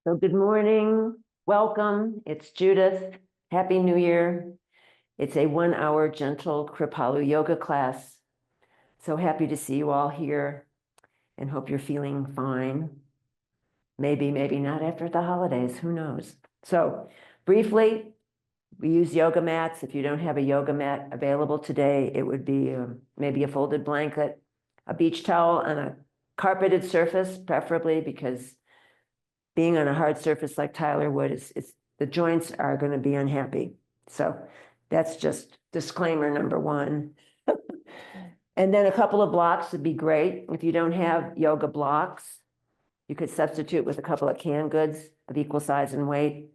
So good morning, welcome. It's Judith. Happy New Year. It's a 1-hour gentle Kripalu yoga class. So happy to see you all here and hope you're feeling fine. Maybe not after the holidays, who knows? So briefly, we use yoga mats. If you don't have a yoga mat available today, it would be maybe a folded blanket, a beach towel on a carpeted surface, preferably, because being on a hard surface like Tyler wood, it's the joints are going to be unhappy. So that's just disclaimer number one. And then a couple of blocks would be great. If you don't have yoga blocks, you could substitute with a couple of canned goods of equal size and weight.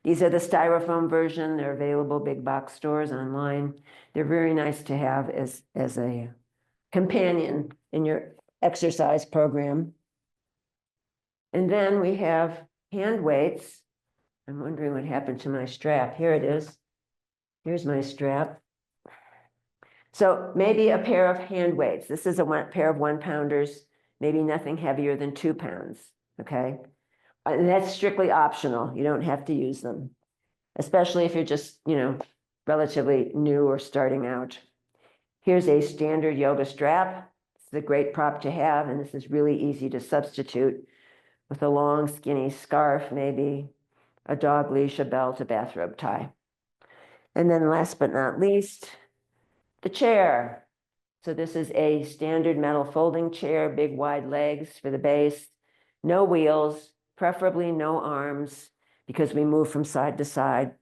These are the styrofoam version. They're available big box stores online. They're very nice to have as a companion in your exercise program. And then we have hand weights. I'm wondering what happened to my strap. Here it is. Here's my strap. So maybe a pair of hand weights. This is a pair of 1-pounders, maybe nothing heavier than 2 pounds, okay? And that's strictly optional. You don't have to use them, especially if you're just, relatively new or starting out. Here's a standard yoga strap. It's a great prop to have, and this is really easy to substitute with a long, skinny scarf, maybe a dog leash, a belt, a bathrobe tie. And then last but not least, the chair. So this is a standard metal folding chair, big wide legs for the base, no wheels, preferably no arms, because we move from side to side.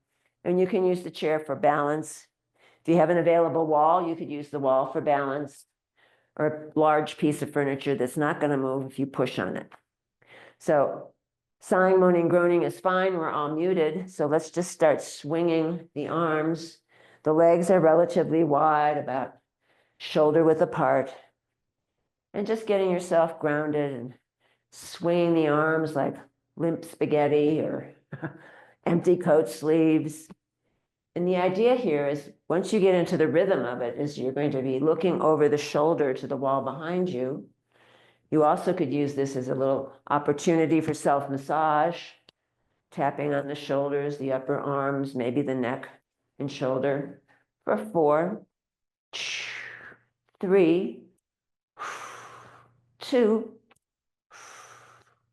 And you can use the chair for balance. If you have an available wall, you could use the wall for balance, or a large piece of furniture that's not going to move if you push on it. So sighing, moaning, groaning is fine. We're all muted. So let's just start swinging the arms. The legs are relatively wide, about shoulder width apart. And just getting yourself grounded and swinging the arms like limp spaghetti or empty coat sleeves. And the idea here is once you get into the rhythm of it, is you're going to be looking over the shoulder to the wall behind you. You also could use this as a little opportunity for self-massage, tapping on the shoulders, the upper arms, maybe the neck and shoulder for 4, 3, 2,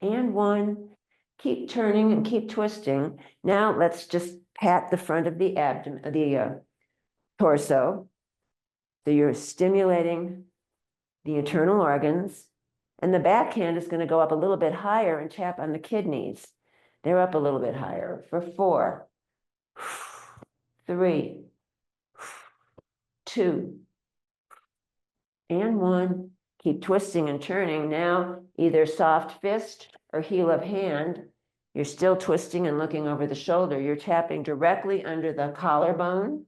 and 1. Keep turning and keep twisting. Now let's just pat the front of the abdomen, the torso. So you're stimulating the internal organs. And the backhand is going to go up a little bit higher and tap on the kidneys. They're up a little bit higher for 4, 3, 2, and 1. Keep twisting and turning. Now, either soft fist or heel of hand. You're still twisting and looking over the shoulder. You're tapping directly under the collarbone,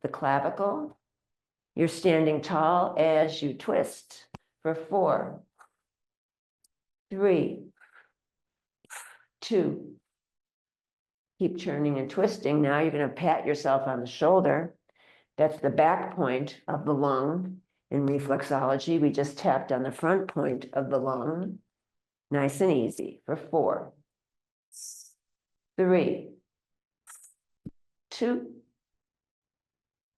the clavicle. You're standing tall as you twist for 4, 3, 2. Keep turning and twisting. Now you're going to pat yourself on the shoulder. That's the back point of the lung. In reflexology, we just tapped on the front point of the lung. Nice and easy for 4, 3, 2,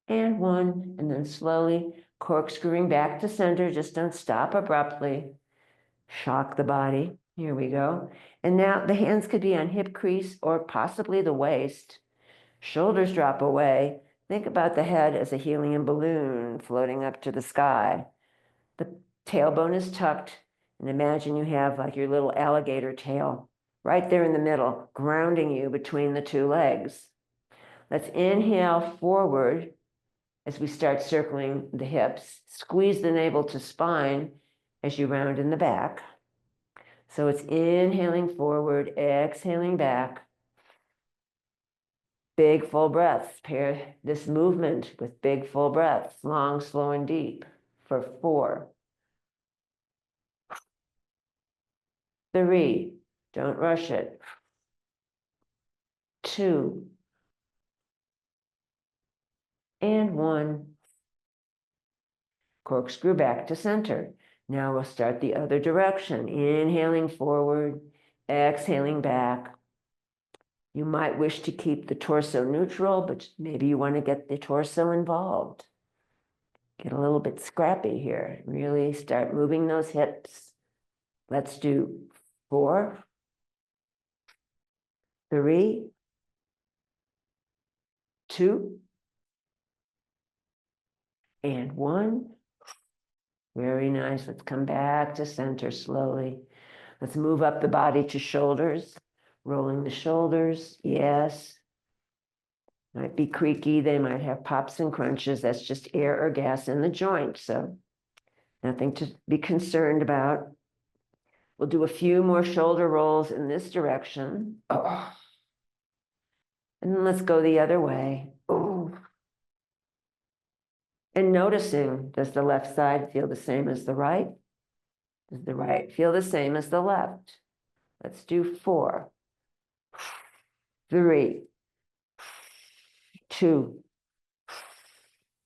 and 1. And then slowly corkscrewing back to center. Just don't stop abruptly. Shock the body. Here we go. And now the hands could be on hip crease or possibly the waist. Shoulders drop away. Think about the head as a helium balloon floating up to the sky. The tailbone is tucked, and imagine you have like your little alligator tail right there in the middle, grounding you between the 2 legs. Let's inhale forward as we start circling the hips. Squeeze the navel to spine as you round in the back. So it's inhaling forward, exhaling back. Big full breaths. Pair this movement with big full breaths, long, slow, and deep for 4, 3, don't rush it, 2, and 1. Corkscrew back to center. Now we'll start the other direction. Inhaling forward, Exhaling back. You might wish to keep the torso neutral, but maybe you want to get the torso involved. Get a little bit scrappy here. Really start moving those hips. Let's do 4, 3, 2, and 1. Very nice. Let's come back to center slowly. Let's move up the body to shoulders, rolling the shoulders. Yes. Might be creaky. They might have pops and crunches. That's just air or gas in the joint. So nothing to be concerned about. We'll do a few more shoulder rolls in this direction. Oh. And then let's go the other way. Oh. And noticing, does the left side feel the same as the right? Does the right feel the same as the left? Let's do 4, 3, 2,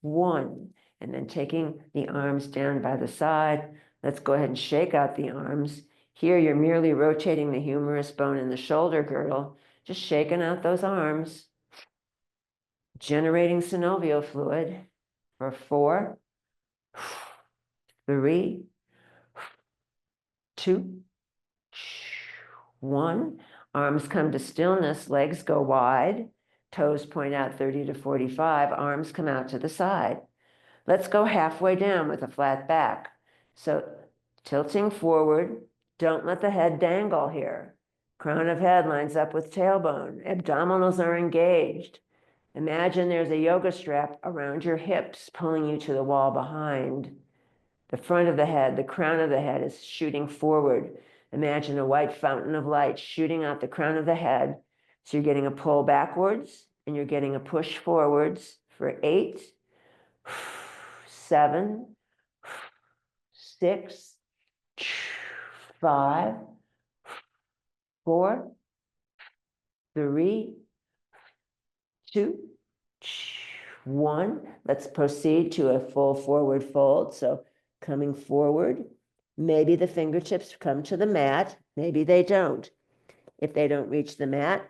1. And then taking the arms down by the side, let's go ahead and shake out the arms. Here, you're merely rotating the humerus bone in the shoulder girdle, just shaking out those arms, generating synovial fluid for 4, 3, 2, 1. Arms come to stillness, legs go wide, toes point out 30 to 45, arms come out to the side. Let's go halfway down with a flat back. So tilting forward, don't let the head dangle here. Crown of head lines up with tailbone. Abdominals are engaged. Imagine there's a yoga strap around your hips, pulling you to the wall behind. The front of the head, the crown of the head is shooting forward. Imagine a white fountain of light shooting out the crown of the head. So you're getting a pull backwards and you're getting a push forwards for 8, 7, 6, 5, 4, 3, 2, 1. Let's proceed to a full forward fold. So coming forward, maybe the fingertips come to the mat, maybe they don't. If they don't reach the mat,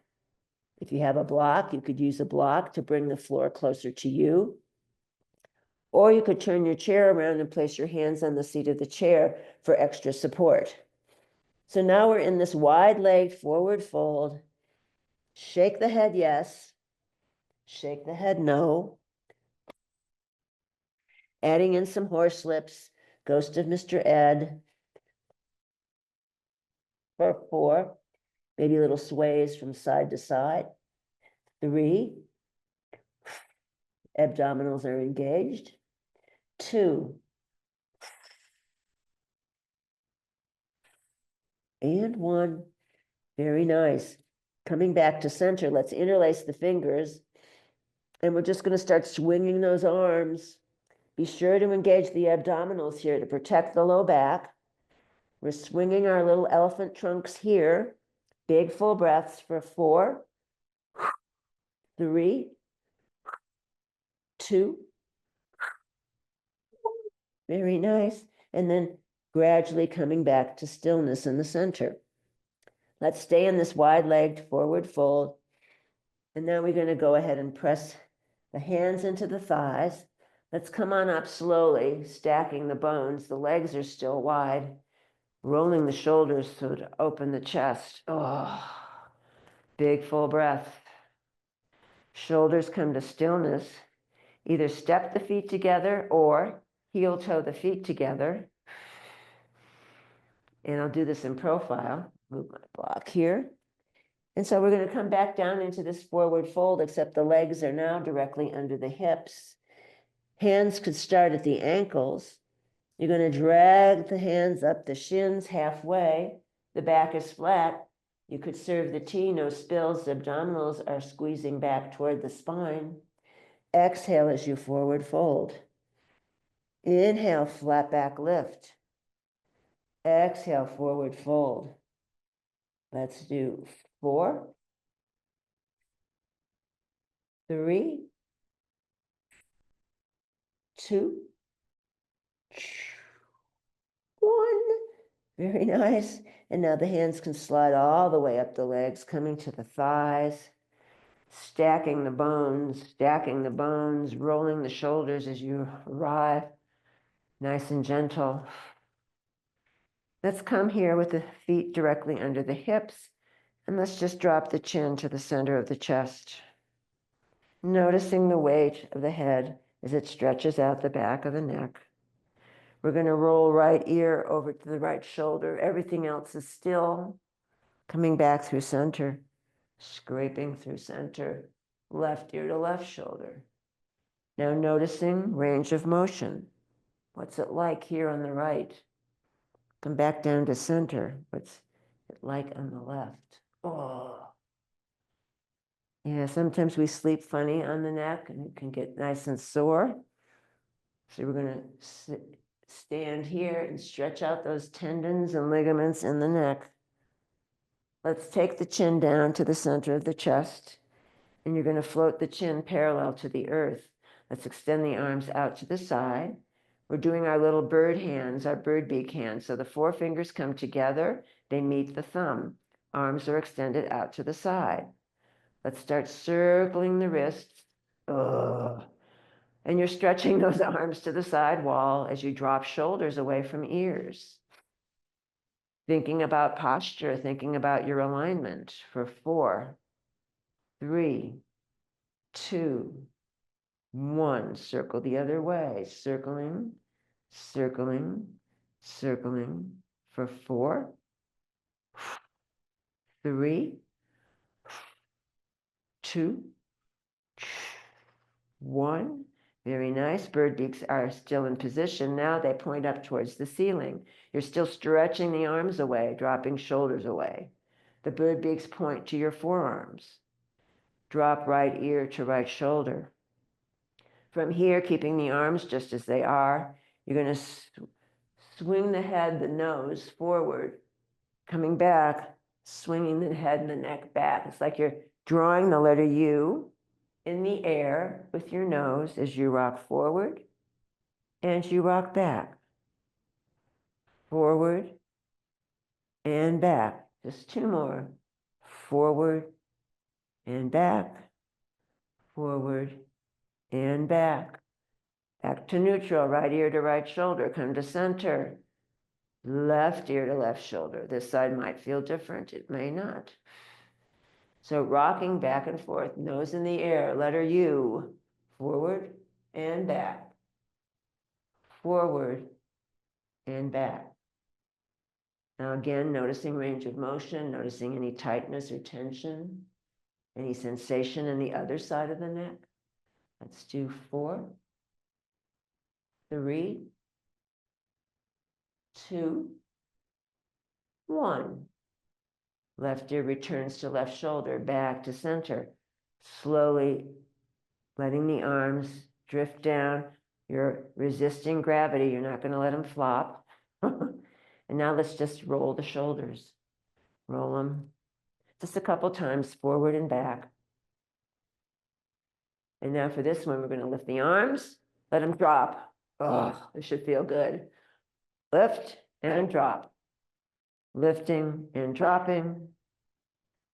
if you have a block, you could use a block to bring the floor closer to you. Or you could turn your chair around and place your hands on the seat of the chair for extra support. So now we're in this wide-legged forward fold. Shake the head yes, shake the head no. Adding in some horse lips, Ghost of Mr. Ed. For 4, maybe little sways from side to side. 3, abdominals are engaged. 2, and 1. Very nice. Coming back to center, let's interlace the fingers. And we're just going to start swinging those arms. Be sure to engage the abdominals here to protect the low back. We're swinging our little elephant trunks here. Big full breaths for 4, 3, 2. Very nice. And then gradually coming back to stillness in the center. Let's stay in this wide-legged forward fold. And now we're going to go ahead and press the hands into the thighs. Let's come on up slowly, stacking the bones. The legs are still wide. Rolling the shoulders so to open the chest. Oh, big full breath. Shoulders come to stillness. Either step the feet together or heel toe the feet together. And I'll do this in profile. Move my block here. And so we're going to come back down into this forward fold, except the legs are now directly under the hips. Hands could start at the ankles. You're going to drag the hands up the shins halfway. The back is flat. You could serve the tea, no spills. The abdominals are squeezing back toward the spine. Exhale as you forward fold. Inhale, flat back lift. Exhale, forward fold. Let's do 4, 3, 2, 1. Very nice. And now the hands can slide all the way up the legs, coming to the thighs, stacking the bones, rolling the shoulders as you arrive, nice and gentle. Let's come here with the feet directly under the hips, and let's just drop the chin to the center of the chest. Noticing the weight of the head as it stretches out the back of the neck. We're going to roll right ear over to the right shoulder. Everything else is still. Coming back through center, scraping through center, left ear to left shoulder. Now noticing range of motion. What's it like here on the right? Come back down to center. What's it like on the left? Oh. Yeah, sometimes we sleep funny on the neck and it can get nice and sore. So we're going to stand here and stretch out those tendons and ligaments in the neck. Let's take the chin down to the center of the chest, and you're going to float the chin parallel to the earth. Let's extend the arms out to the side. We're doing our little bird hands, our bird beak hands. So the four fingers come together, they meet the thumb. Arms are extended out to the side. Let's start circling the wrists. Ugh. And you're stretching those arms to the side wall as you drop shoulders away from ears. Thinking about posture, thinking about your alignment for 4, 3, 2, 1. Circle the other way. Circling, circling, circling for 4, 3, 2, 1. Very nice. Bird beaks are still in position. Now they point up towards the ceiling. You're still stretching the arms away, dropping shoulders away. The bird beaks point to your forearms. Drop right ear to right shoulder. From here, keeping the arms just as they are, you're going to swing the head, the nose forward, coming back, swinging the head and the neck back. It's like you're drawing the letter U in the air with your nose as you rock forward and you rock back. Forward and back. Just 2 more. Forward and back. Forward and back. Back to neutral, right ear to right shoulder. Come to center. Left ear to left shoulder. This side might feel different. It may not. So rocking back and forth, nose in the air, letter U, forward and back, forward and back. Now again, noticing range of motion, noticing any tightness or tension, any sensation in the other side of the neck. Let's do 4, 3, 2, 1. Left ear returns to left shoulder, back to center. Slowly letting the arms drift down. You're resisting gravity. You're not going to let them flop. And now let's just roll the shoulders. Roll them just a couple times forward and back. And now for this one, we're going to lift the arms, let them drop. Oh, this should feel good. Lift and drop. Lifting and dropping.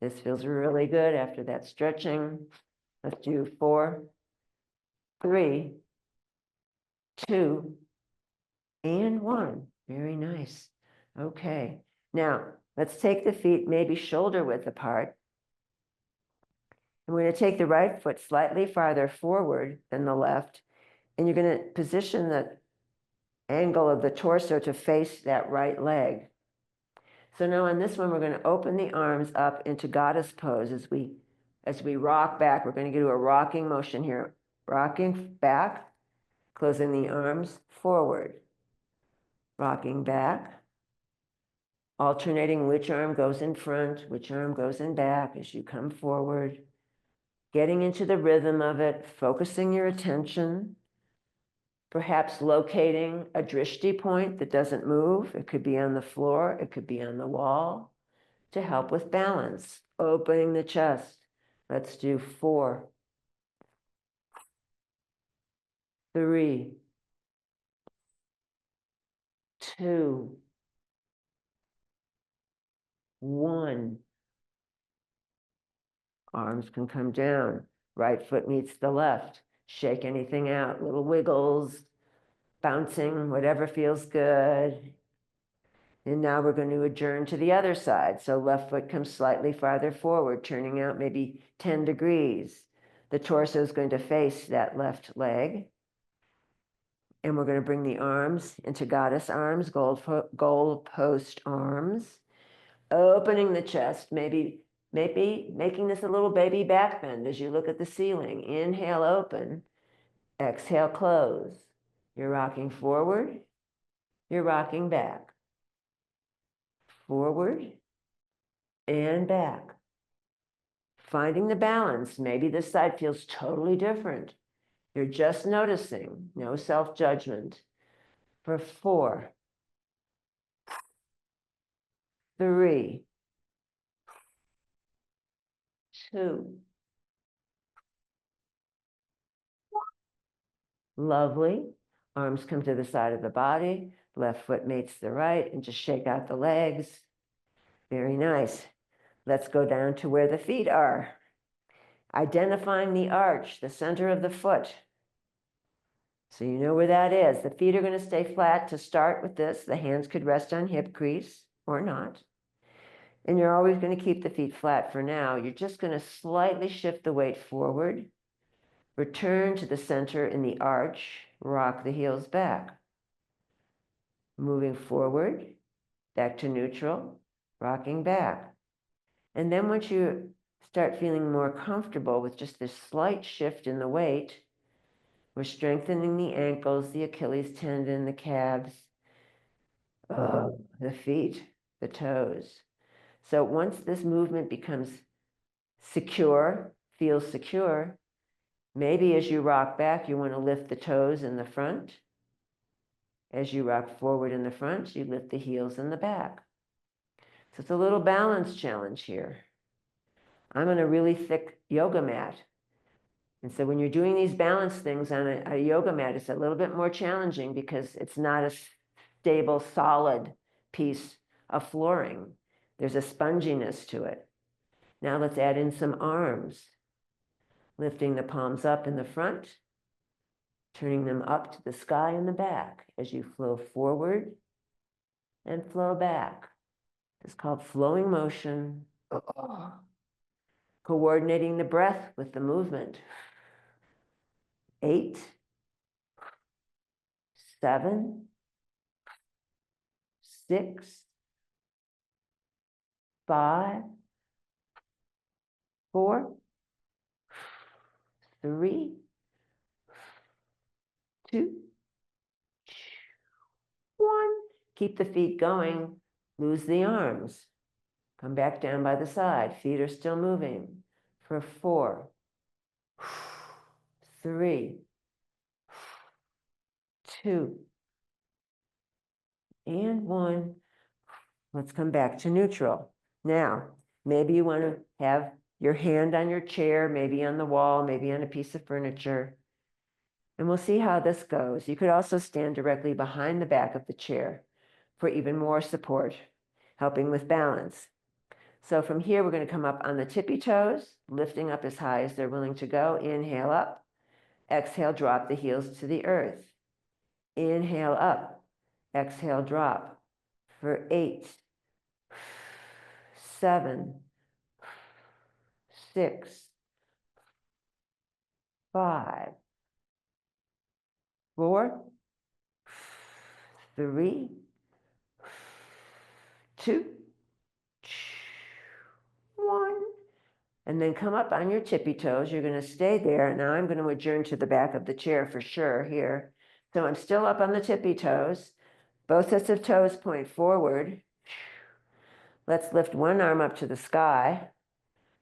This feels really good after that stretching. Let's do 4, 3, 2, and 1. Very nice. Okay. Now, let's take the feet maybe shoulder width apart. And we're going to take the right foot slightly farther forward than the left. And you're going to position the angle of the torso to face that right leg. So now on this one, we're going to open the arms up into goddess pose as we rock back. We're going to do a rocking motion here. Rocking back, closing the arms forward. Rocking back, alternating which arm goes in front, which arm goes in back as you come forward. Getting into the rhythm of it, focusing your attention, perhaps locating a drishti point that doesn't move. It could be on the floor, it could be on the wall, to help with balance. Opening the chest. Let's do 4, 3, 2, 1. Arms can come down. Right foot meets the left. Shake anything out, little wiggles, bouncing, whatever feels good. And now we're going to adjourn to the other side. So left foot comes slightly farther forward, turning out maybe 10 degrees. The torso is going to face that left leg. And we're going to bring the arms into goddess arms, gold post arms, opening the chest, maybe making this a little baby back bend as you look at the ceiling. Inhale, open. Exhale, close. You're rocking forward. You're rocking back. Forward and back. Finding the balance. Maybe this side feels totally different. You're just noticing, no self-judgment. For 4, 3, 2. Lovely. Arms come to the side of the body. Left foot mates the right, and just shake out the legs. Very nice. Let's go down to where the feet are. Identifying the arch, the center of the foot. So you know where that is. The feet are going to stay flat to start with this. The hands could rest on hip crease or not. And you're always going to keep the feet flat for now. You're just going to slightly shift the weight forward. Return to the center in the arch. Rock the heels back. Moving forward, back to neutral, rocking back. And then once you start feeling more comfortable with just this slight shift in the weight, we're strengthening the ankles, the Achilles tendon, the calves, the feet, the toes. So once this movement becomes secure, feels secure, maybe as you rock back, you want to lift the toes in the front. As you rock forward in the front, you lift the heels in the back. So it's a little balance challenge here. I'm on a really thick yoga mat. And so when you're doing these balance things on a yoga mat, it's a little bit more challenging because it's not a stable, solid piece of flooring. There's a sponginess to it. Now let's add in some arms. Lifting the palms up in the front, turning them up to the sky in the back as you flow forward and flow back. It's called flowing motion. Coordinating the breath with the movement. 8, 7, 6, 5, 4, 3, 2, 1. Keep the feet going. Lose the arms. Come back down by the side. Feet are still moving. For 4, 3, 2, and 1. Let's come back to neutral. Now, maybe you want to have your hand on your chair, maybe on the wall, maybe on a piece of furniture. And we'll see how this goes. You could also stand directly behind the back of the chair for even more support, helping with balance. So from here, we're going to come up on the tippy toes, lifting up as high as they're willing to go. Inhale up. Exhale, drop the heels to the earth. Inhale up. Exhale, drop. For 8, 7, 6, 5, 4, 3, 2, 1. And then come up on your tippy toes. You're going to stay there. Now I'm going to adjourn to the back of the chair for sure here. So I'm still up on the tippy toes. Both sets of toes point forward. Let's lift one arm up to the sky.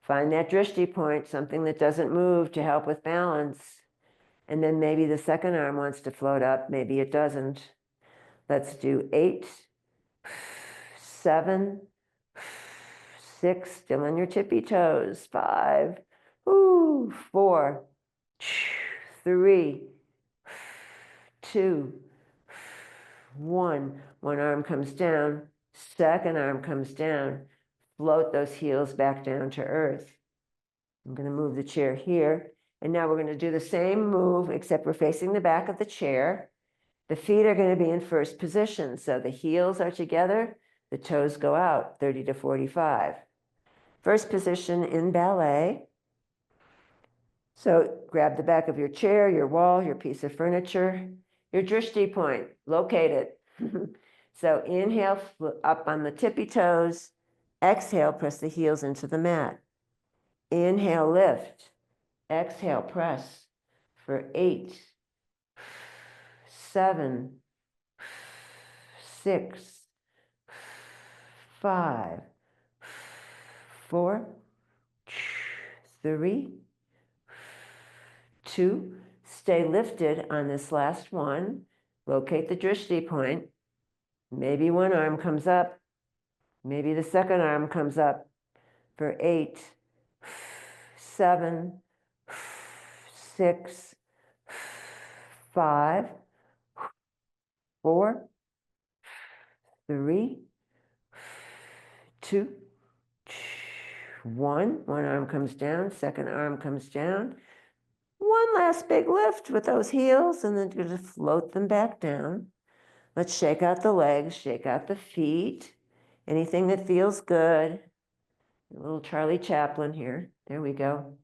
Find that drishti point, something that doesn't move to help with balance. And then maybe the second arm wants to float up. Maybe it doesn't. Let's do 8, 7, 6, still on your tippy toes. 5, 4, 3, 2, 1. One arm comes down. Second arm comes down. float those heels back down to earth. I'm going to move the chair here. And now we're going to do the same move, except we're facing the back of the chair. The feet are going to be in first position. So the heels are together, the toes go out, 30 to 45. First position in ballet. So grab the back of your chair, your wall, your piece of furniture, your drishti point, locate it. So inhale up on the tippy toes. Exhale, press the heels into the mat. Inhale, lift. Exhale, press for 8, 7, 6, 5, 4, 3, 2. Stay lifted on this last one. Locate the drishti point. Maybe one arm comes up. Maybe the second arm comes up for 8, 7, 6, 5, 4, 3, 2, 1. One arm comes down, second arm comes down. One last big lift with those heels, and then just float them back down. Let's shake out the legs, shake out the feet. Anything that feels good. A little Charlie Chaplin here. There we go.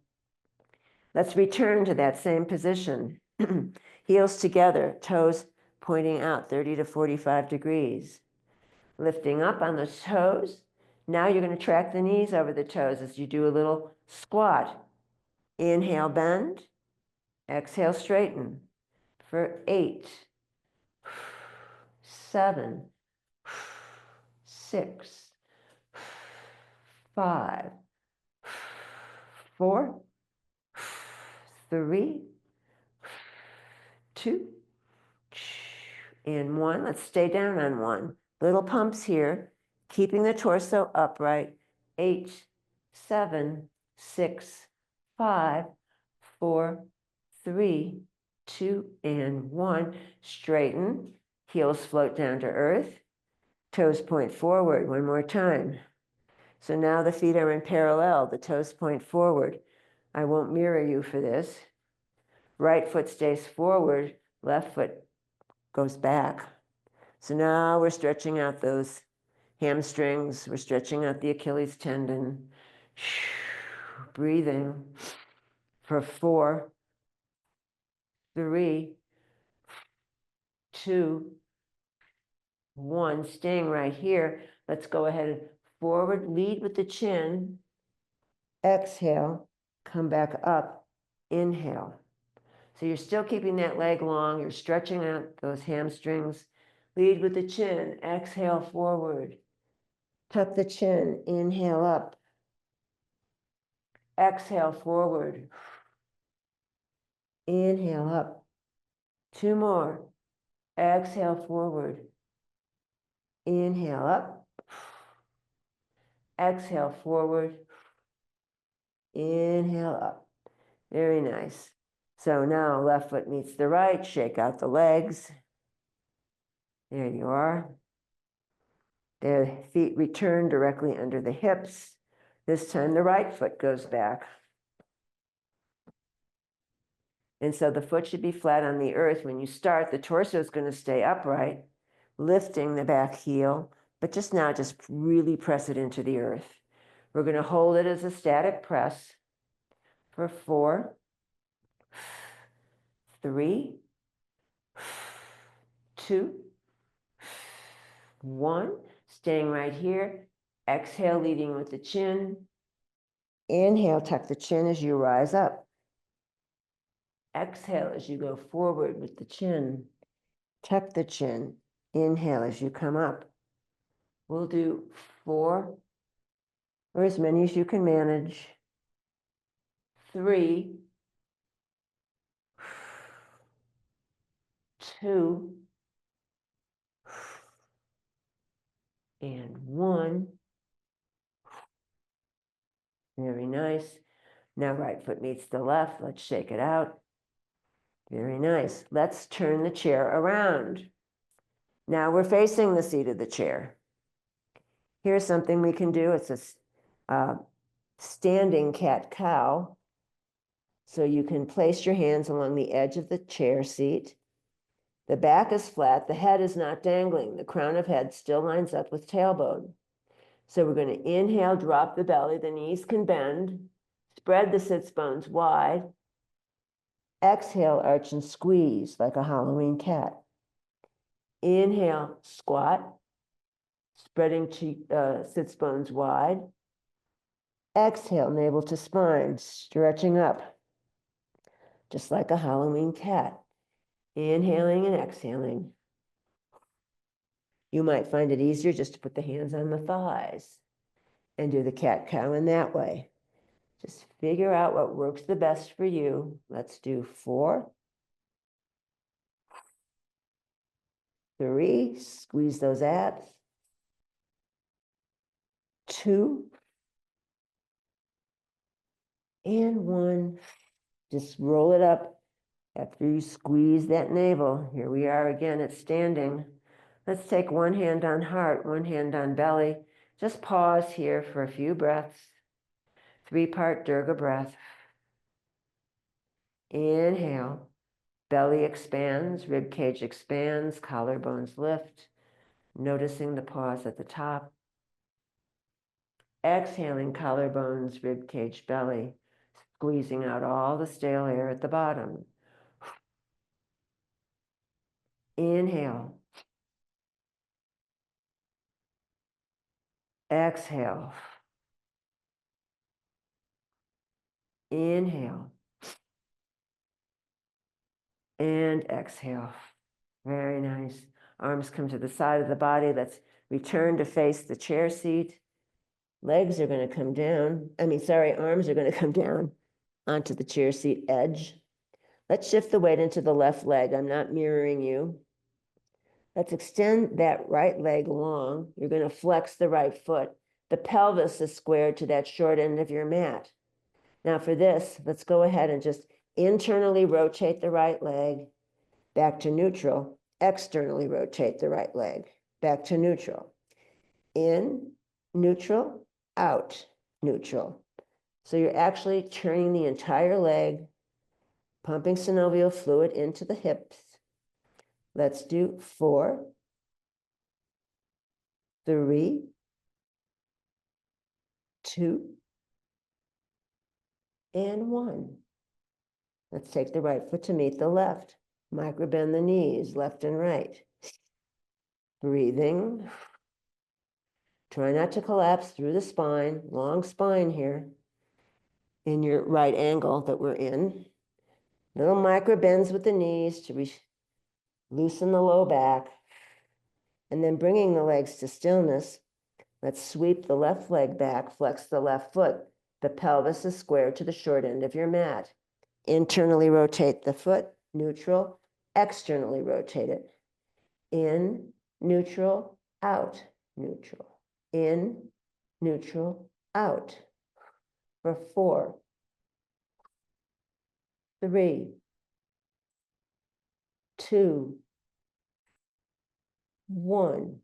Let's return to that same position. Heels together, toes pointing out 30 to 45 degrees. Lifting up on the toes. Now you're going to track the knees over the toes as you do a little squat. Inhale, bend. Exhale, straighten for 8, 7, 6, 5, 4, 3, 2, and 1. Let's stay down on 1. Little pumps here, keeping the torso upright. 8, 7, 6, 5, 4, 3, 2, and 1. Straighten. Heels float down to earth. Toes point forward. One more time. So now the feet are in parallel. The toes point forward. I won't mirror you for this. Right foot stays forward. Left foot goes back. So now we're stretching out those hamstrings. We're stretching out the Achilles tendon. Breathing for 4, 3, 2, 1. Staying right here. Let's go ahead and forward, lead with the chin. Exhale, come back up. Inhale. So you're still keeping that leg long. You're stretching out those hamstrings. Lead with the chin. Exhale forward. Tuck the chin. Inhale up. Exhale forward. Inhale up. 2 more. Exhale forward. Inhale up. Exhale forward. Inhale up. Very nice. So now left foot meets the right. Shake out the legs. There you are. The feet return directly under the hips. This time the right foot goes back. And so the foot should be flat on the earth. When you start, the torso is going to stay upright, lifting the back heel, but just really press it into the earth. We're going to hold it as a static press for 4, 3, 2, 1. Staying right here. Exhale, leading with the chin. Inhale, tuck the chin as you rise up. Exhale as you go forward with the chin. Tuck the chin. Inhale as you come up. We'll do 4, or as many as you can manage. 3, 2, and 1. Very nice. Now right foot meets the left. Let's shake it out. Very nice. Let's turn the chair around. Now we're facing the seat of the chair. Here's something we can do. It's standing cat-cow. So you can place your hands along the edge of the chair seat. The back is flat, the head is not dangling. The crown of head still lines up with tailbone. So we're going to inhale, drop the belly, the knees can bend, spread the sits bones wide. Exhale, arch and squeeze like a Halloween cat. Inhale, squat, spreading sits bones wide. Exhale, navel to spine, stretching up, just like a Halloween cat. Inhaling and exhaling. You might find it easier just to put the hands on the thighs and do the cat-cow in that way. Just figure out what works the best for you. Let's do 4, 3, squeeze those abs. 2, and 1. Just roll it up after you squeeze that navel. Here we are again at standing. Let's take one hand on heart, one hand on belly. Just pause here for a few breaths. 3-part Durga breath. Inhale, belly expands, rib cage expands, collarbones lift, noticing the pause at the top. Exhaling, collarbones, rib cage, belly, squeezing out all the stale air at the bottom. Inhale. Exhale. Inhale. And exhale. Very nice. Arms come to the side of the body. Let's return to face the chair seat. Legs are going to come down. Arms are going to come down onto the chair seat edge. Let's shift the weight into the left leg. I'm not mirroring you. Let's extend that right leg long. You're going to flex the right foot. The pelvis is squared to that short end of your mat. Now for this, let's go ahead and just internally rotate the right leg back to neutral. Externally rotate the right leg back to neutral. In, neutral, out, neutral. So you're actually turning the entire leg, pumping synovial fluid into the hips. Let's do 4, 3, 2, and 1. Let's take the right foot to meet the left. Micro bend the knees, left and right. Breathing. Try not to collapse through the spine, long spine here in your right angle that we're in. Little micro bends with the knees to loosen the low back. And then bringing the legs to stillness, let's sweep the left leg back, flex the left foot. The pelvis is square to the short end of your mat. Internally rotate the foot, neutral. Externally rotate it. In, neutral, out, neutral. In, neutral, out. For 4, 3, 2, 1.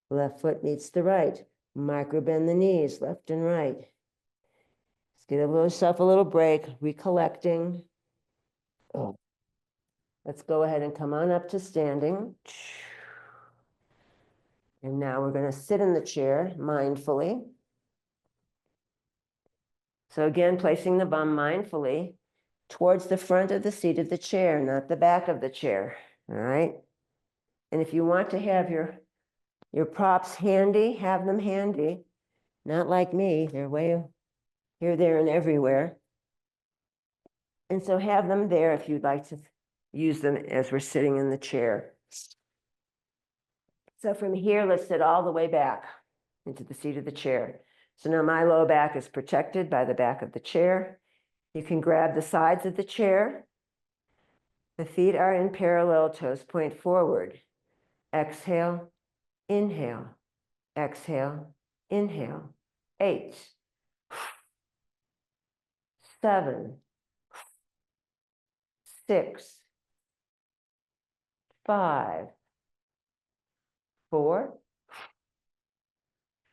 Left foot meets the right. Micro bend the knees, left and right. Let's give yourself a little break, recollecting. Oh. Let's go ahead and come on up to standing. And now we're going to sit in the chair mindfully. So again, placing the bum mindfully towards the front of the seat of the chair, not the back of the chair. All right. And if you want to have your props handy, have them handy. Not like me, they're way here, there, and everywhere. And so have them there if you'd like to use them as we're sitting in the chair. So from here, let's sit all the way back into the seat of the chair. So now my low back is protected by the back of the chair. You can grab the sides of the chair. The feet are in parallel, toes point forward. Exhale, inhale, exhale, inhale. 8, 7, 6, 5, 4,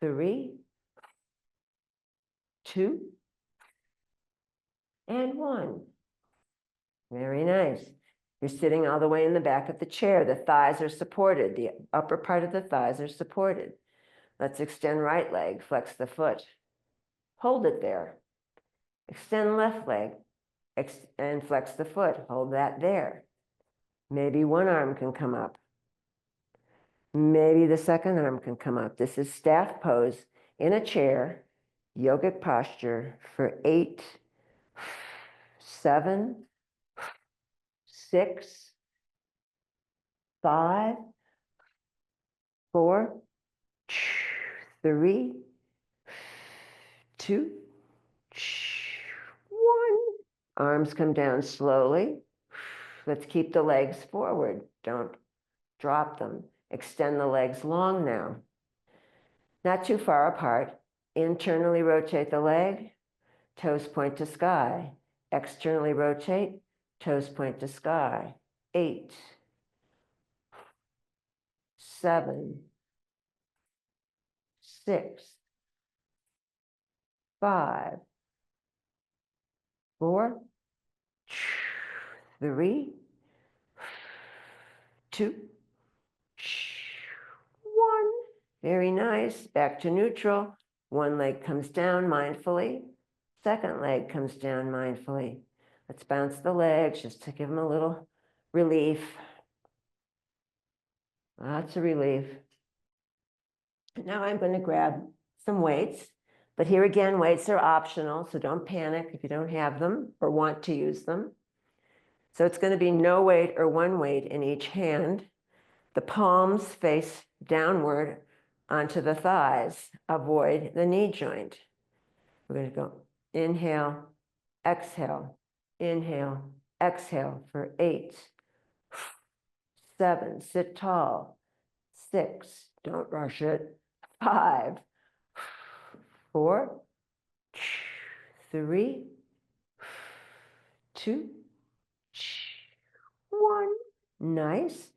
3, 2, and 1. Very nice. You're sitting all the way in the back of the chair. The thighs are supported. The upper part of the thighs are supported. Let's extend right leg, flex the foot. Hold it there. Extend left leg and flex the foot. Hold that there. Maybe one arm can come up. Maybe the second arm can come up. This is staff pose in a chair, yogic posture for 8, 7, 6, 5, 4, 3, 2, 1. Arms come down slowly. Let's keep the legs forward. Don't drop them. Extend the legs long now. Not too far apart. Internally rotate the leg. Toes point to sky. Externally rotate. Toes point to sky. 8, 7, 6, 5, 4, 3, 2, 1. Very nice. Back to neutral. One leg comes down mindfully. Second leg comes down mindfully. Let's bounce the legs just to give them a little relief. Lots of relief. Now I'm going to grab some weights. But here again, weights are optional, so don't panic if you don't have them or want to use them. So it's going to be no weight or one weight in each hand. The palms face downward onto the thighs. Avoid the knee joint. We're going to go inhale, exhale, inhale, exhale for 8, 7, sit tall, 6, don't rush it, 5, 4, 3, 2, 1. Nice.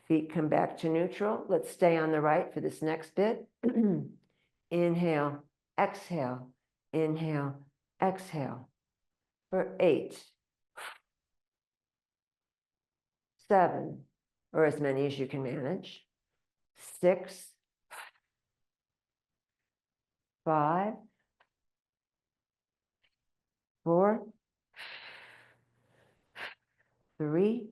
Feet come back to neutral. Let's stay on the right for this next bit. Inhale, exhale, inhale, exhale for 8, 7, or as many as you can manage, 6, 5, 4, 3,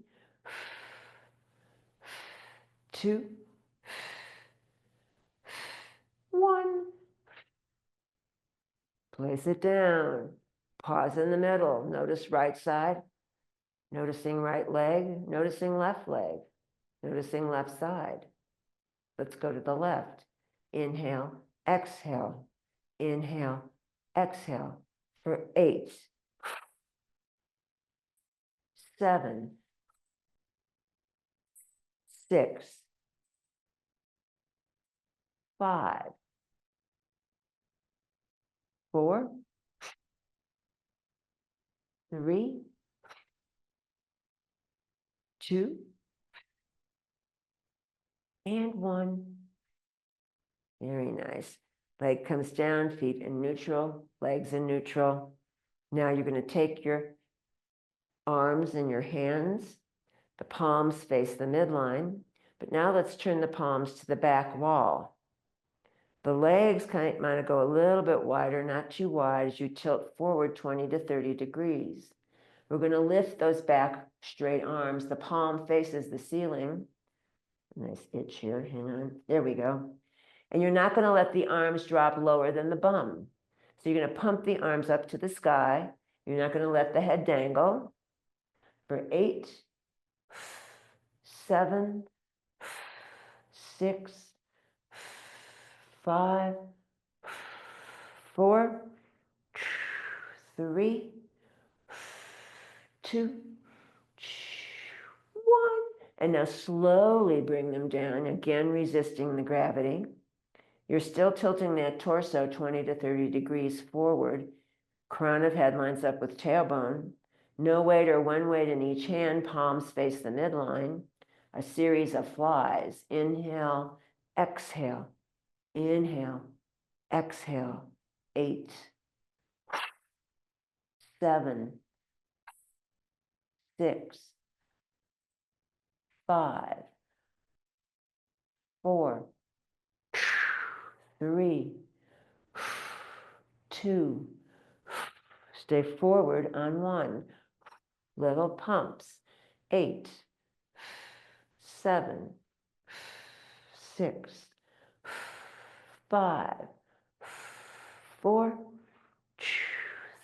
2, 1. Place it down. Pause in the middle. Notice right side. Noticing right leg. Noticing left leg. Noticing left side. Let's go to the left. Inhale, exhale. Inhale, exhale for 8, 7, 6, 5, 4, 3, 2, and 1. Very nice. Leg comes down, feet in neutral, legs in neutral. Now you're going to take your arms and your hands. The palms face the midline. But now let's turn the palms to the back wall. The legs might go a little bit wider, not too wide, as you tilt forward 20 to 30 degrees. We're going to lift those back straight arms. The palm faces the ceiling. Nice itch here. Hang on. There we go. And you're not going to let the arms drop lower than the bum. So you're going to pump the arms up to the sky. You're not going to let the head dangle. For 8, 7, 6, 5, 4, 3, 2, 1. And now slowly bring them down, again resisting the gravity. You're still tilting that torso 20 to 30 degrees forward. Crown of head lines up with tailbone. No weight or one weight in each hand. Palms face the midline. A series of flies. Inhale, exhale, inhale, exhale. 8, 7, 6, 5, 4, 3, 2, stay forward on 1, little pumps, 8, 7, 6, 5, 4,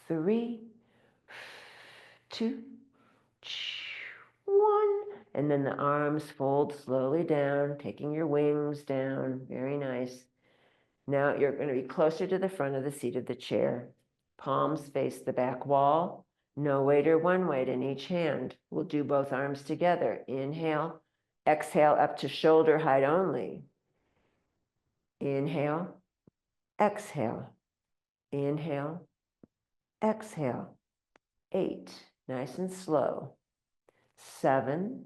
3, 2, 1. And then the arms fold slowly down, taking your wings down. Very nice. Now you're going to be closer to the front of the seat of the chair. Palms face the back wall. No weight or one weight in each hand. We'll do both arms together. Inhale. Exhale up to shoulder height only. Inhale. Exhale. Inhale. Exhale. 8. Nice and slow. 7,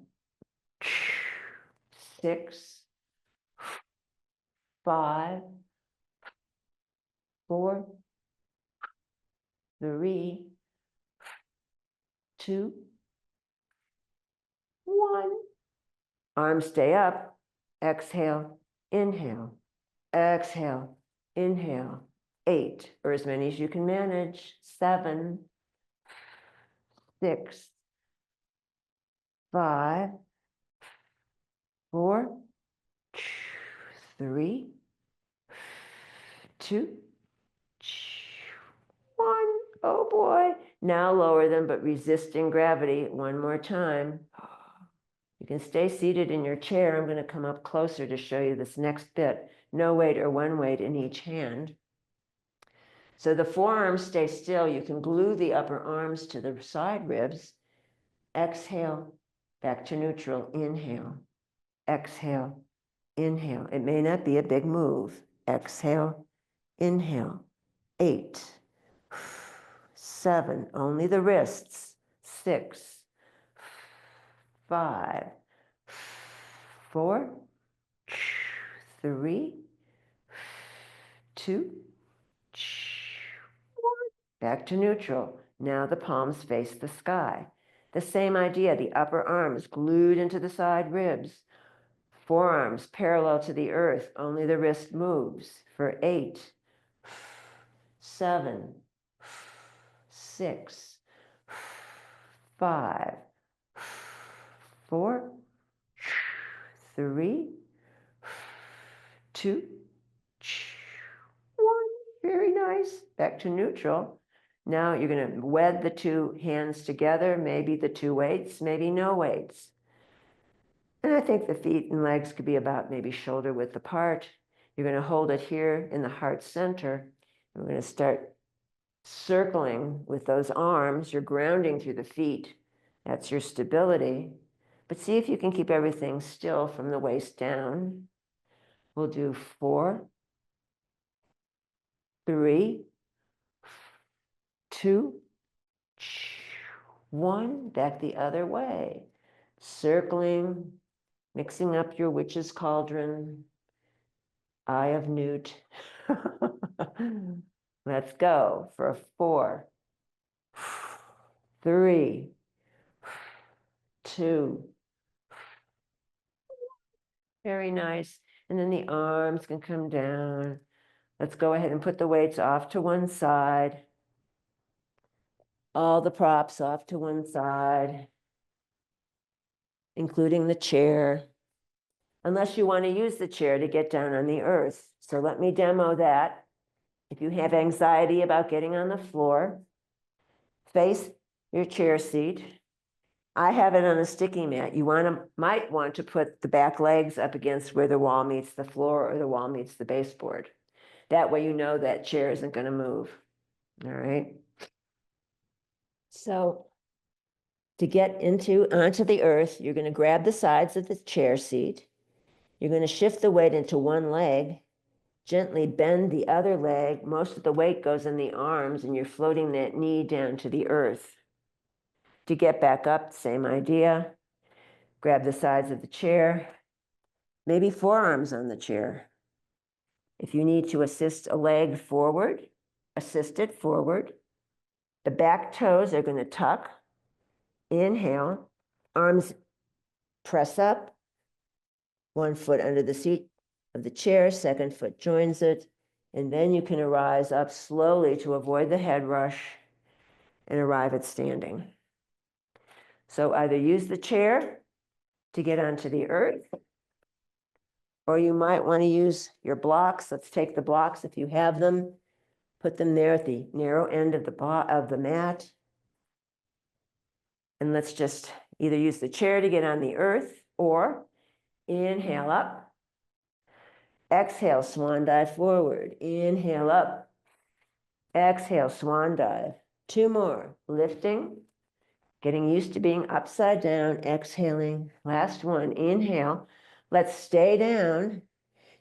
6, 5, 4, 3, 2, 1. Arms stay up. Exhale, inhale, exhale, inhale. 8, or as many as you can manage. 7, 6, 5, 4, 3, 2, 1. Oh boy. Now lower them, but resisting gravity. One more time. You can stay seated in your chair. I'm going to come up closer to show you this next bit. No weight or one weight in each hand. So the forearms stay still. You can glue the upper arms to the side ribs. Exhale, back to neutral. Inhale, exhale, inhale. It may not be a big move. Exhale, inhale. 8, 7, only the wrists. 6, 5, 4, 3, 2, 1. Back to neutral. Now the palms face the sky. The same idea, the upper arms glued into the side ribs. Forearms parallel to the earth, only the wrist moves for 8, 7, 6, 5, 4, 3, 2, 1. Very nice. Back to neutral. Now you're going to wed the two hands together, maybe the two weights, maybe no weights. And I think the feet and legs could be about maybe shoulder width apart. You're going to hold it here in the heart center. We're going to start circling with those arms. You're grounding through the feet. That's your stability. But see if you can keep everything still from the waist down. We'll do 4, 3, 2, 1. Back the other way. Circling, mixing up your witch's cauldron. Eye of Newt. Let's go for 4, 3, 2. Very nice. And then the arms can come down. Let's go ahead and put the weights off to one side. All the props off to one side, including the chair, unless you want to use the chair to get down on the earth. So let me demo that. If you have anxiety about getting on the floor, face your chair seat. I have it on a sticky mat. You might want to put the back legs up against where the wall meets the floor or the wall meets the baseboard. That way you know that chair isn't going to move. All right. So to get onto the earth, you're going to grab the sides of the chair seat. You're going to shift the weight into one leg, gently bend the other leg. Most of the weight goes in the arms, and you're floating that knee down to the earth. To get back up, same idea. Grab the sides of the chair, maybe forearms on the chair. If you need to assist a leg forward, assist it forward. The back toes are going to tuck. Inhale, arms press up, one foot under the seat of the chair, second foot joins it, and then you can arise up slowly to avoid the head rush and arrive at standing. So either use the chair to get onto the earth, or you might want to use your blocks. Let's take the blocks if you have them, put them there at the narrow end of the mat. And let's just either use the chair to get on the earth, or inhale up. Exhale, swan dive forward. Inhale up. Exhale, swan dive. 2 more. Lifting. Getting used to being upside down. Exhaling. Last one. Inhale. Let's stay down.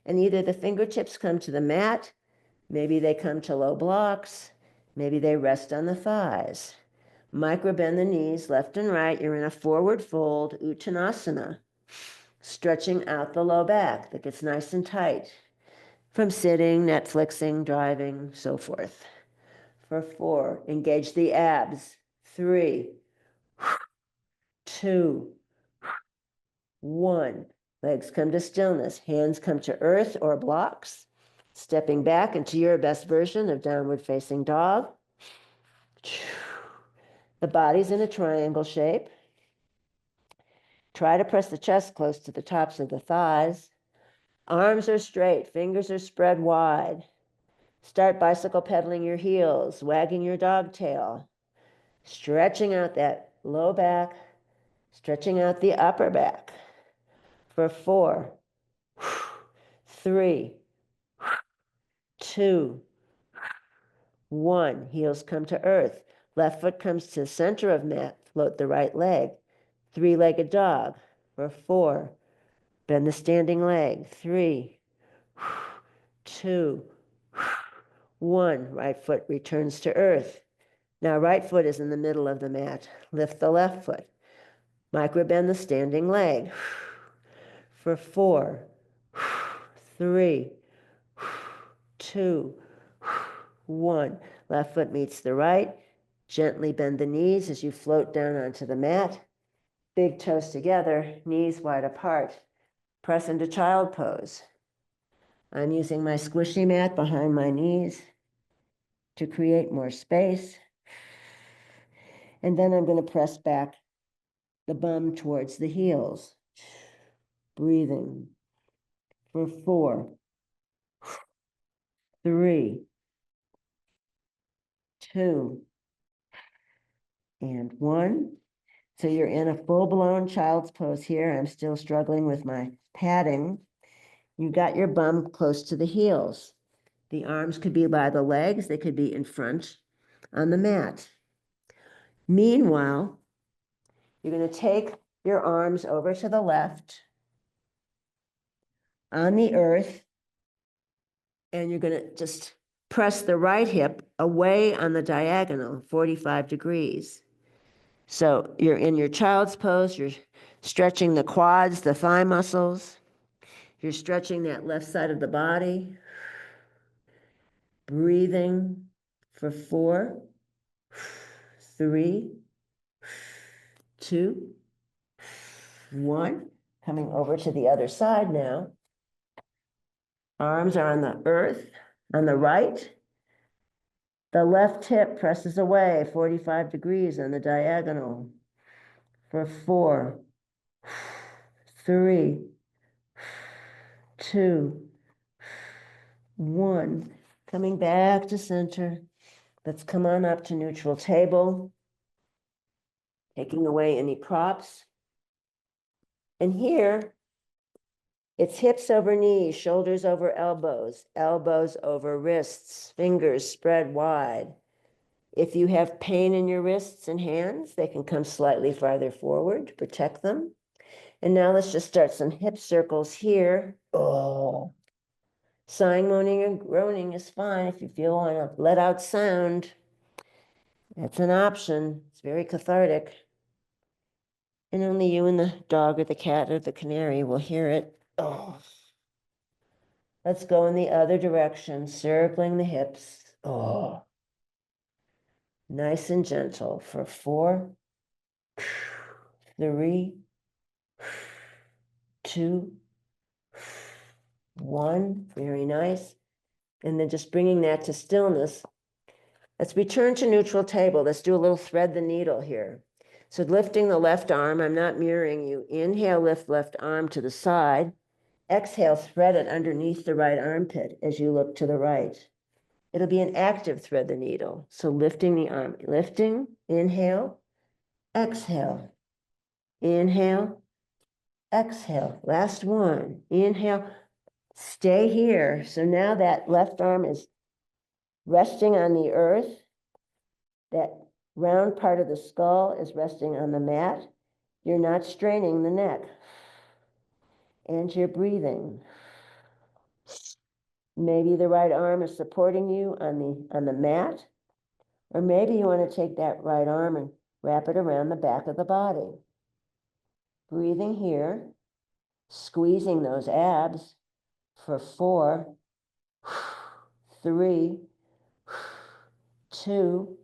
And either the fingertips come to the mat. Maybe they come to low blocks. Maybe they rest on the thighs. Micro bend the knees left and right. You're in a forward fold, Uttanasana. Stretching out the low back that gets nice and tight from sitting, Netflixing, driving, so forth. For 4, engage the abs. 3, 2, 1. Legs come to stillness. Hands come to earth or blocks. Stepping back into your best version of downward facing dog. The body's in a triangle shape. Try to press the chest close to the tops of the thighs. Arms are straight, fingers are spread wide. Start bicycle pedaling your heels, wagging your dog tail, stretching out that low back, stretching out the upper back. For 4, 3, 2, 1. Heels come to earth. Left foot comes to the center of mat. Float the right leg. 3-legged dog. For 4, bend the standing leg. 3, 2, 1. Right foot returns to earth. Now right foot is in the middle of the mat. Lift the left foot. Micro bend the standing leg. For 4, 3, 2, 1. Left foot meets the right. Gently bend the knees as you float down onto the mat. Big toes together, knees wide apart. Press into child pose. I'm using my squishy mat behind my knees to create more space. And then I'm going to press back the bum towards the heels. Breathing. For 4, 3, 2, and 1. So you're in a full-blown child's pose here. I'm still struggling with my padding. You got your bum close to the heels. The arms could be by the legs. They could be in front on the mat. Meanwhile, you're going to take your arms over to the left on the earth, and you're going to just press the right hip away on the diagonal, 45 degrees. So you're in your child's pose. You're stretching the quads, the thigh muscles. You're stretching that left side of the body. Breathing for 4, 3, 2, 1. Coming over to the other side now. Arms are on the earth, on the right. The left hip presses away 45 degrees on the diagonal. For 4, 3, 2, 1. Coming back to center. Let's come on up to neutral table. Taking away any props. And here, it's hips over knees, shoulders over elbows, elbows over wrists, fingers spread wide. If you have pain in your wrists and hands, they can come slightly farther forward to protect them. And now let's just start some hip circles here. Oh. Sighing, moaning, and groaning is fine if you feel want to let out sound. That's an option. It's very cathartic. And only you and the dog or the cat or the canary will hear it. Oh. Let's go in the other direction, circling the hips. Oh. Nice and gentle for 4, 3, 2, 1. Very nice. And then just bringing that to stillness. Let's return to neutral table. Let's do a little thread the needle here. So lifting the left arm, I'm not mirroring you. Inhale, lift left arm to the side. Exhale, thread it underneath the right armpit as you look to the right. It'll be an active thread the needle. So lifting the arm, lifting, inhale, exhale, inhale, exhale. Last one, inhale, stay here. So now that left arm is resting on the earth. That round part of the skull is resting on the mat. You're not straining the neck. And you're breathing. Maybe the right arm is supporting you on the mat. Or maybe you want to take that right arm and wrap it around the back of the body. Breathing here, squeezing those abs for 4, 3, 2,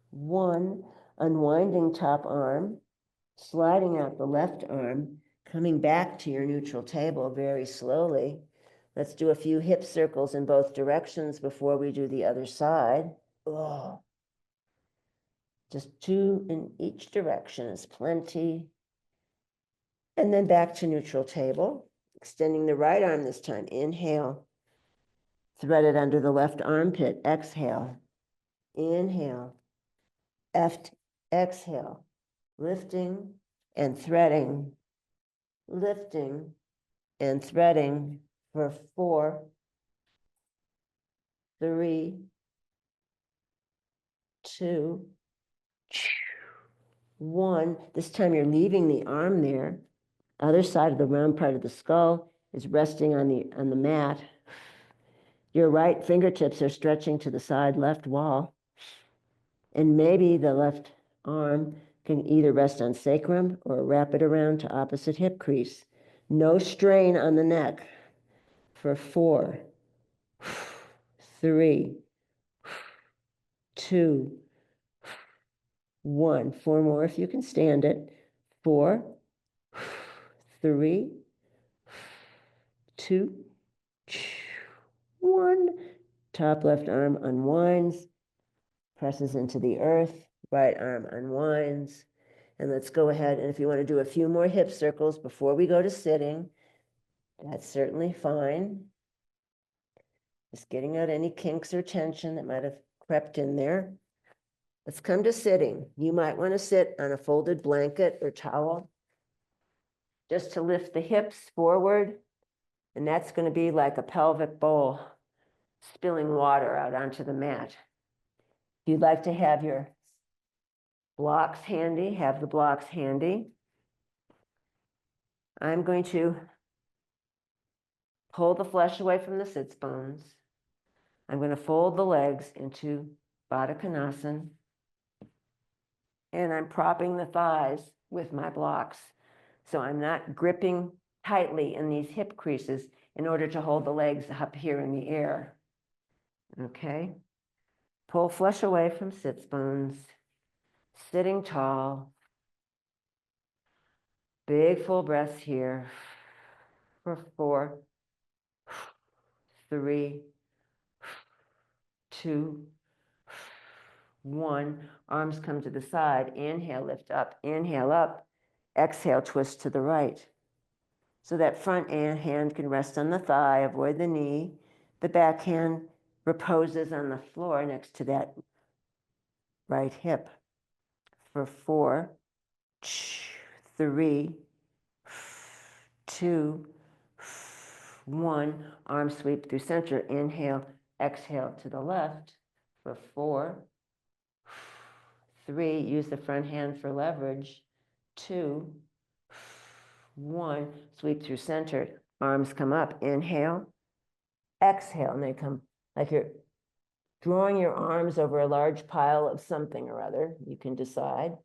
1. Unwinding top arm, sliding out the left arm, coming back to your neutral table very slowly. Let's do a few hip circles in both directions before we do the other side. Oh. Just 2 in each direction is plenty. And then back to neutral table, extending the right arm this time. Inhale, thread it under the left armpit. Exhale, inhale, exhale, lifting and threading, lifting and threading for 4, 3, 2, 1. This time you're leaving the arm there. Other side of the round part of the skull is resting on the mat. Your right fingertips are stretching to the side left wall. And maybe the left arm can either rest on sacrum or wrap it around to opposite hip crease. No strain on the neck for 4, 3, 2, 1. 4 more if you can stand it. 4, 3, 2, 1. Top left arm unwinds, presses into the earth. Right arm unwinds. And let's go ahead. And if you want to do a few more hip circles before we go to sitting, that's certainly fine. Just getting out any kinks or tension that might have crept in there. Let's come to sitting. You might want to sit on a folded blanket or towel just to lift the hips forward. And that's going to be like a pelvic bowl spilling water out onto the mat. If you'd like to have your blocks handy, have the blocks handy. I'm going to pull the flesh away from the sits bones. I'm going to fold the legs into Baddha Konasana. And I'm propping the thighs with my blocks. So I'm not gripping tightly in these hip creases in order to hold the legs up here in the air. Okay? Pull flesh away from sits bones. Sitting tall. Big full breaths here for 4, 3, 2, 1. Arms come to the side. Inhale, lift up. Inhale up. Exhale, twist to the right. So that front hand can rest on the thigh, avoid the knee. The back hand reposes on the floor next to that right hip for 4, 3, 2, 1. Arm sweep through center. Inhale, exhale to the left for 4, 3. Use the front hand for leverage. 2, 1. Sweep through center. Arms come up. Inhale, exhale, and they come like you're drawing your arms over a large pile of something or other. You can decide.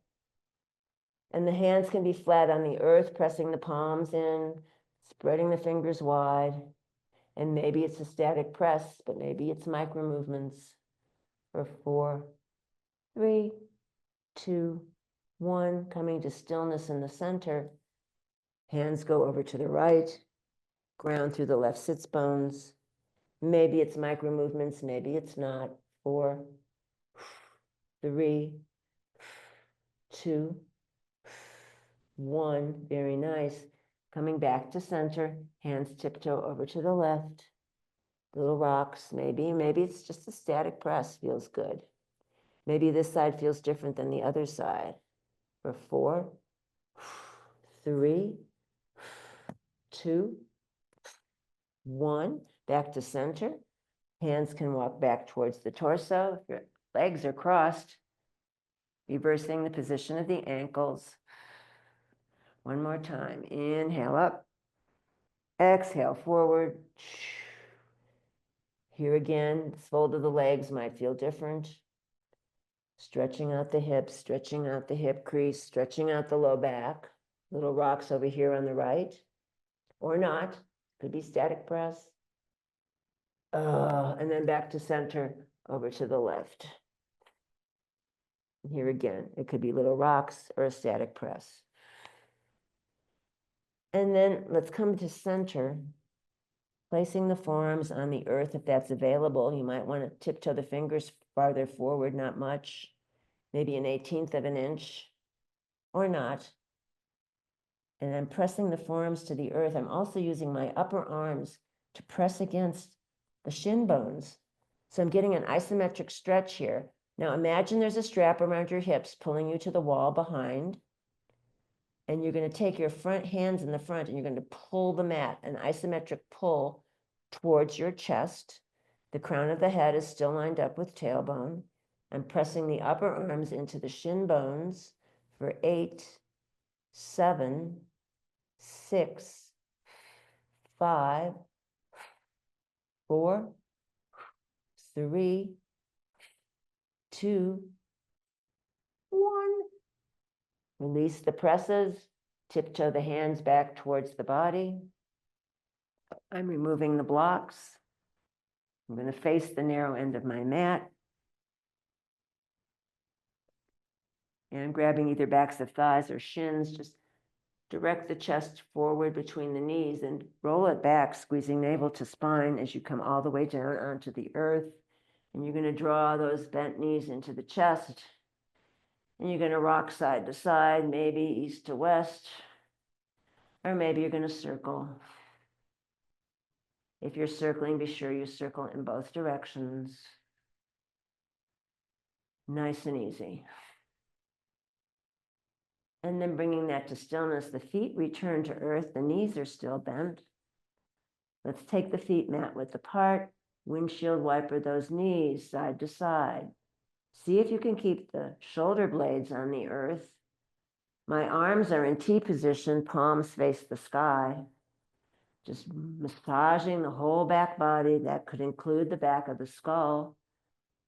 And the hands can be flat on the earth, pressing the palms in, spreading the fingers wide. And maybe it's a static press, but maybe it's micro movements for 4, 3, 2, 1, coming to stillness in the center. Hands go over to the right, ground through the left sits bones. Maybe it's micro movements, maybe it's not. 4, 3, 2, 1, very nice. Coming back to center, hands tiptoe over to the left. Little rocks, maybe it's just a static press, feels good. Maybe this side feels different than the other side. For 4, 3, 2, 1, back to center. Hands can walk back towards the torso. If your legs are crossed, reversing the position of the ankles. One more time. Inhale up. Exhale forward. Here again, this fold of the legs might feel different. Stretching out the hips, stretching out the hip crease, stretching out the low back. Little rocks over here on the right, or not. Could be static press. And then back to center, over to the left. Here again, it could be little rocks or a static press. And then let's come to center, placing the forearms on the earth if that's available. You might want to tiptoe the fingers farther forward, not much, maybe an 1/18 of an inch, or not. And I'm pressing the forearms to the earth. I'm also using my upper arms to press against the shin bones. So I'm getting an isometric stretch here. Now imagine there's a strap around your hips pulling you to the wall behind. And you're going to take your front hands in the front and you're going to pull the mat, an isometric pull towards your chest. The crown of the head is still lined up with tailbone. I'm pressing the upper arms into the shin bones for 8, 7, 6, 5, 4, 3, 2, 1. Release the presses, tiptoe the hands back towards the body. I'm removing the blocks. I'm going to face the narrow end of my mat. And I'm grabbing either backs of thighs or shins. Just direct the chest forward between the knees and roll it back, squeezing navel to spine as you come all the way down onto the earth. And you're going to draw those bent knees into the chest. And you're going to rock side to side, maybe east to west, or maybe you're going to circle. If you're circling, be sure you circle in both directions. Nice and easy. And then bringing that to stillness, the feet return to earth, the knees are still bent. Let's take the feet mat width apart, windshield wiper those knees side to side. See if you can keep the shoulder blades on the earth. My arms are in T position, palms face the sky. Just massaging the whole back body. That could include the back of the skull.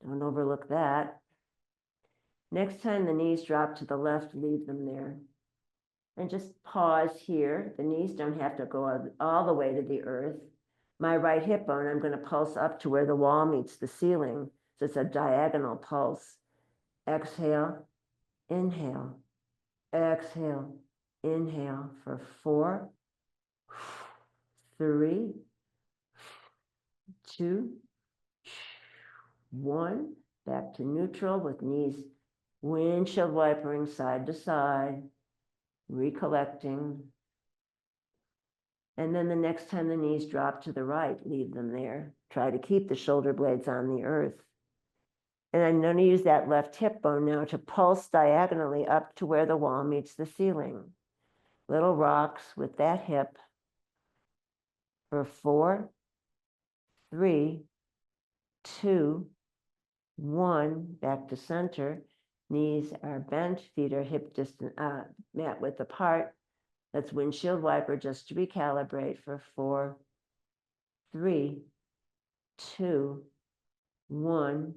Don't overlook that. Next time the knees drop to the left, leave them there. And just pause here. The knees don't have to go all the way to the earth. My right hip bone, I'm going to pulse up to where the wall meets the ceiling. So it's a diagonal pulse. Exhale, inhale, exhale, inhale for 4, 3, 2, 1. Back to neutral with knees windshield wipering side to side, recollecting. And then the next time the knees drop to the right, leave them there. Try to keep the shoulder blades on the earth. And I'm going to use that left hip bone now to pulse diagonally up to where the wall meets the ceiling. Little rocks with that hip for 4, 3, 2, 1. Back to center. Knees are bent, feet are hip distance, mat width apart. Let's windshield wiper just to recalibrate for 4, 3, 2, 1.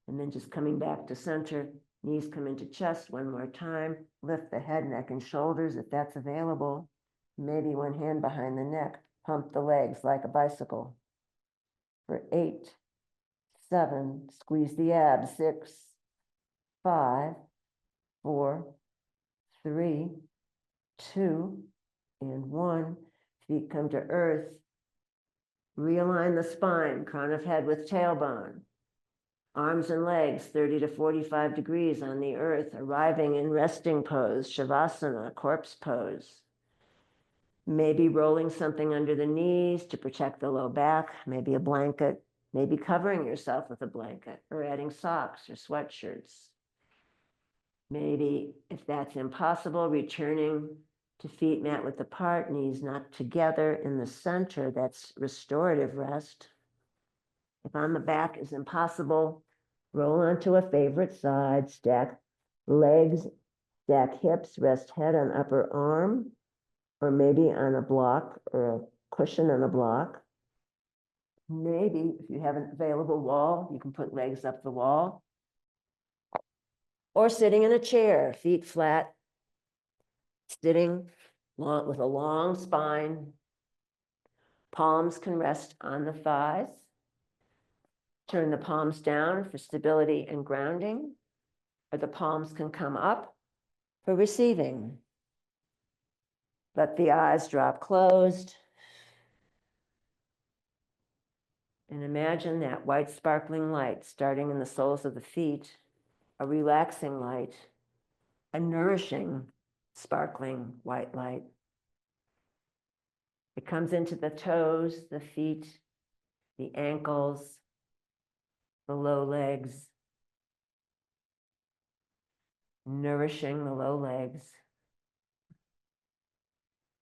And then just coming back to center, knees come into chest one more time. Lift the head, neck, and shoulders if that's available. Maybe one hand behind the neck. Pump the legs like a bicycle. For 8, 7, squeeze the abs. 6, 5, 4, 3, 2, and 1. Feet come to earth. Realign the spine, crown of head with tailbone. Arms and legs 30 to 45 degrees on the earth, arriving in resting pose, Shavasana, corpse pose. Maybe rolling something under the knees to protect the low back, maybe a blanket, maybe covering yourself with a blanket or adding socks or sweatshirts. Maybe, if that's impossible, returning to feet mat width apart, knees not together in the center. That's restorative rest. If on the back is impossible, roll onto a favorite side, stack legs, stack hips, rest head on upper arm, or maybe on a block or a cushion on a block. Maybe if you have an available wall, you can put legs up the wall. Or sitting in a chair, feet flat, sitting with a long spine. Palms can rest on the thighs. Turn the palms down for stability and grounding, or the palms can come up for receiving. Let the eyes drop closed. And imagine that white sparkling light starting in the soles of the feet, a relaxing light, a nourishing, sparkling white light. It comes into the toes, the feet, the ankles, the low legs, nourishing the low legs,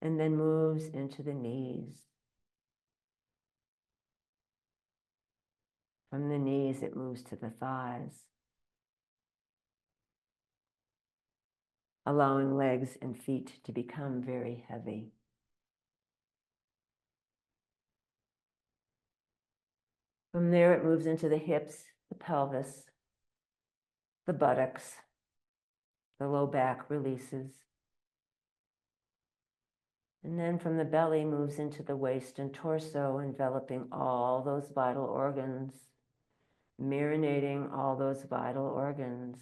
and then moves into the knees. From the knees, it moves to the thighs, allowing legs and feet to become very heavy. From there, it moves into the hips, the pelvis, the buttocks, the low back releases. And then from the belly moves into the waist and torso, enveloping all those vital organs, marinating all those vital organs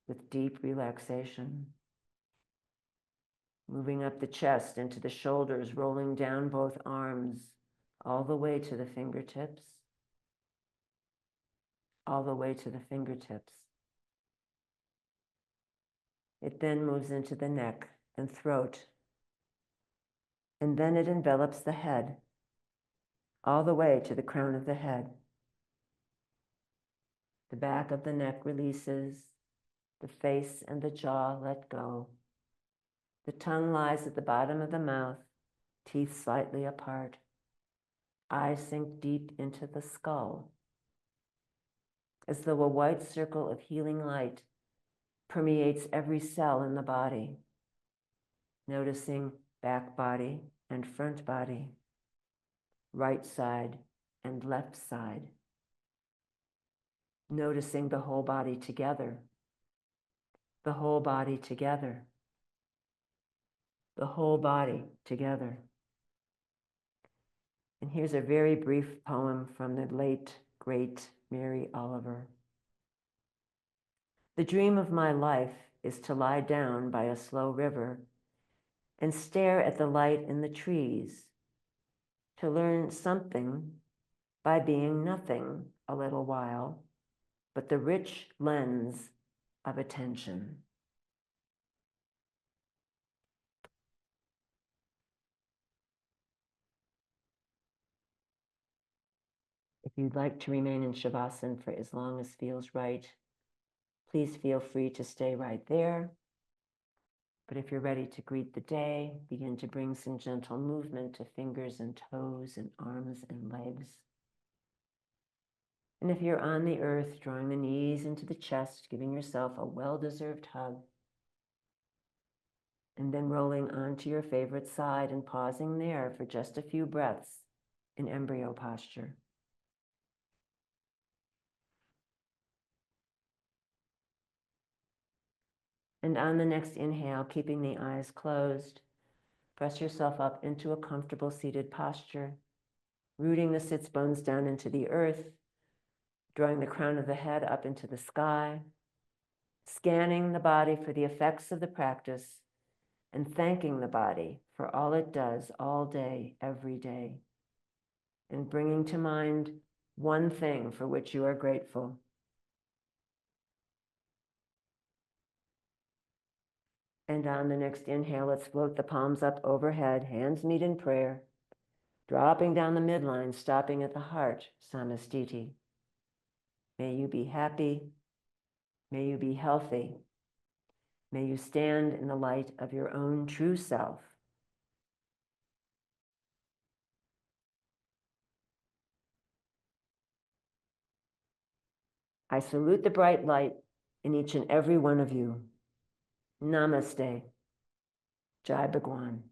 with deep relaxation. Moving up the chest into the shoulders, rolling down both arms, all the way to the fingertips. All the way to the fingertips. It then moves into the neck and throat. And then it envelops the head, all the way to the crown of the head. The back of the neck releases, the face and the jaw let go. The tongue lies at the bottom of the mouth, teeth slightly apart. Eyes sink deep into the skull, as though a white circle of healing light permeates every cell in the body, noticing back body and front body, right side and left side, noticing the whole body together, the whole body together, the whole body together. And here's a very brief poem from the late, great Mary Oliver. The dream of my life is to lie down by a slow river and stare at the light in the trees, to learn something by being nothing a little while, but the rich lens of attention. If you'd like to remain in Shavasana for as long as feels right, please feel free to stay right there. But if you're ready to greet the day, begin to bring some gentle movement to fingers and toes and arms and legs. And if you're on the earth, drawing the knees into the chest, giving yourself a well-deserved hug, and then rolling onto your favorite side and pausing there for just a few breaths in embryo posture. And on the next inhale, keeping the eyes closed, press yourself up into a comfortable seated posture, rooting the sits bones down into the earth, drawing the crown of the head up into the sky, scanning the body for the effects of the practice and thanking the body for all it does all day, every day, and bringing to mind one thing for which you are grateful. And on the next inhale, let's float the palms up overhead, hands meet in prayer, dropping down the midline, stopping at the heart, samastiti. May you be happy. May you be healthy. May you stand in the light of your own true self. I salute the bright light in each and every one of you. Namaste. Jai Bhagwan.